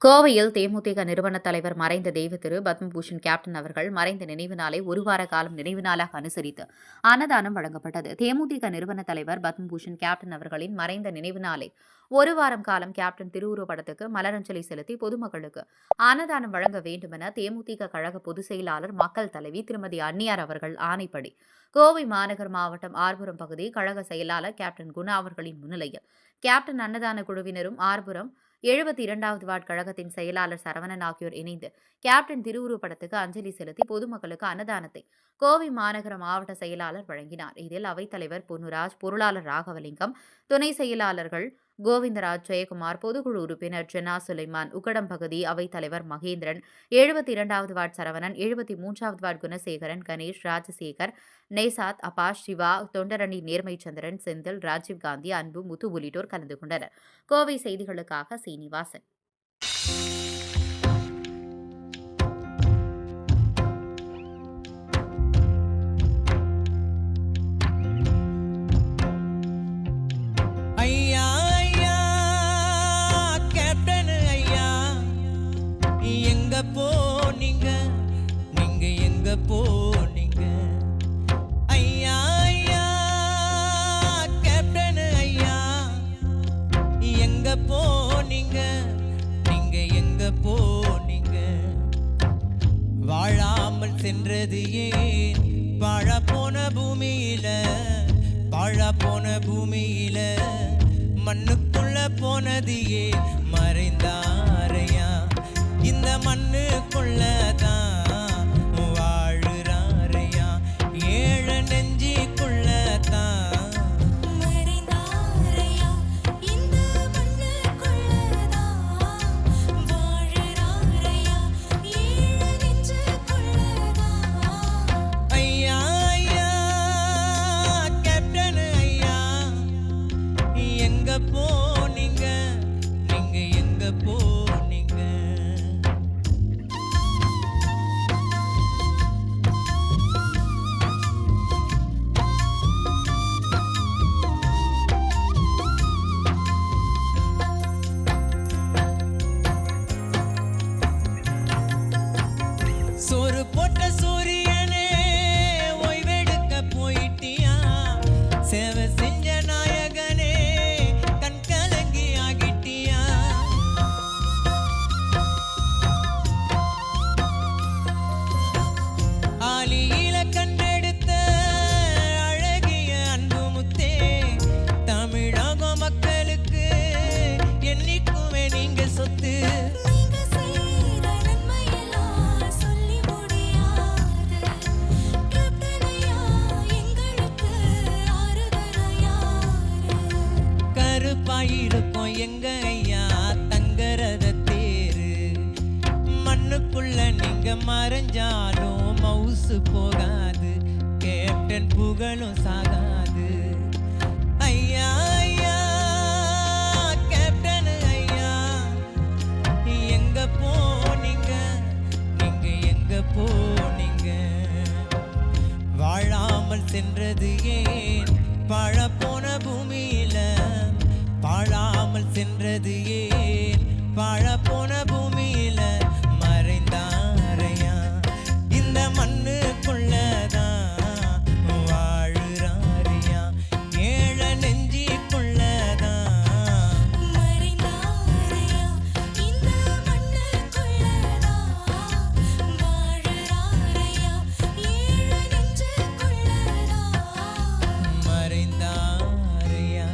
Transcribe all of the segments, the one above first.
கோவையில் தேமுதிக நிறுவன தலைவர் மறைந்த தெய்வத்திரு பத்மபூஷன் கேப்டன் அவர்கள் மறைந்த நினைவு நாளை ஒரு வார காலம் நினைவு நாளாக அனுசரித்து அன்னதானம் வழங்கப்பட்டது. தேமுதிக நிறுவன தலைவர் பத்மபூஷன் கேப்டன் அவர்களின் மறைந்த நினைவு நாளை ஒரு வாரம் காலம் கேப்டன் திருவுருவப்படத்துக்கு மலரஞ்சலி செலுத்தி பொதுமக்களுக்கு அன்னதானம் வழங்க வேண்டுமென தேமுதிக கழக பொதுச் செயலாளர் மக்கள் தலைவி திருமதி அன்னியார் அவர்கள் ஆணைப்படி கோவை மாநகர் மாவட்டம் ஆர்புரம் பகுதி கழக செயலாளர் கேப்டன் குணா அவர்களின் முன்னிலையில் கேப்டன் அன்னதான குழுவினரும் ஆர்புரம் 72வது வார்டு கழகத்தின் செயலாளர் சரவணன் ஆகியோர் இணைந்து கேப்டன் திருவுருவப்படத்துக்கு அஞ்சலி செலுத்தி பொதுமக்களுக்கு அன்னதானத்தை கோவை மாநகர மாவட்ட செயலாளர் வழங்கினார். இதில் அவைத்தலைவர் பொன்னுராஜ், பொருளாளர் ராகவலிங்கம், துணை செயலாளர்கள் கோவிந்தராஜ், ஜெயக்குமார், பொதுக்குழு உறுப்பினர் ஜெனா சுலைமான், உக்கடம் பகுதி அவைத்தலைவர் மகேந்திரன், 72வது வார்டு சரவணன், 73வது வார்டு குணசேகரன், கணேஷ், ராஜசேகர், நேசாத், அபாஷ், சிவா, தொண்டரணி நேர்மைச்சந்திரன், செந்தில், ராஜீவ்காந்தி, அன்பு, முத்து உள்ளிட்டோர் கலந்து கொண்டனர். கோவை செய்திகளுக்காக சீனிவாசன். போனீங்க நீங்க எங்க போனீங்க ஐயா ஐயா கேப்டன் ஐயா எங்க போனீங்க நீங்க எங்க போனீங்க வாழாமல் சென்றது ஏன் வாழ போன பூமியில மண்ணுக்குள்ள போனது ஏன் மறைந்தாரையா இந்த மண்ணுக்குள்ளதான் வாழுறாரையா ஏழ நெஞ்சிக்குள்ளதான் மறைந்தாரையா இந்த மண்ணுக்குள்ளதான் வாழுறாரையா ஏழ நெஞ்சிக்குள்ளதான் ஐயா ஐயா கேப்டன் ஐயா எங்க போனீங்க நீங்க எங்க போனீங்க சோறு போட்ட சூரியனே ஓய்வெடுக்க போயிட்டியா சேவை செஞ்ச நாயகனே கண் கலங்கி ஆகிட்டியா ஆலியில கண்டெடுத்த அழகிய அன்பு முத்தே தமிழக மக்களுக்கு என்னைக்குமே நீங்க சொத்து நீங்க செய்த நன்மையெல்லாம் சொல்லி முடியாது கேப்டனையா எங்களுக்கு ஆறுதலையா கருப்பாயிருக்கும் எங்க ஐயா தங்கரத தேரு மண்ணுக்குள்ள நீங்க மறைஞ்சாலும் மவுசு போகாது கேப்டன் புகழும் சாகாது ஐயா ஐயா கேப்டன் ஐயா எங்க போனீங்க நீங்க எங்க போனீங்க வாழாமல் சென்றது ஏன் வாழப்போன பூமியில வாழாமல் சென்றது ஏன் வாழப்போன பூமியில மறைந்தாரையா இந்த மண்ணுக்குள்ளதான் வாழுறாரையா ஏழ நெஞ்சிக்குள்ளதான் மறைந்தாரையா இந்த மண்ணுக்குள்ளதான் வாழுறாரையா ஏழ நெஞ்சுக்குள்ளதான் மறைந்தாரையா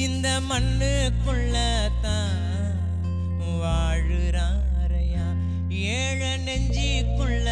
இந்த மண்ணுக்குள்ளதான் வாழுறாரையா ஏழ நெஞ்சிக்குள்ள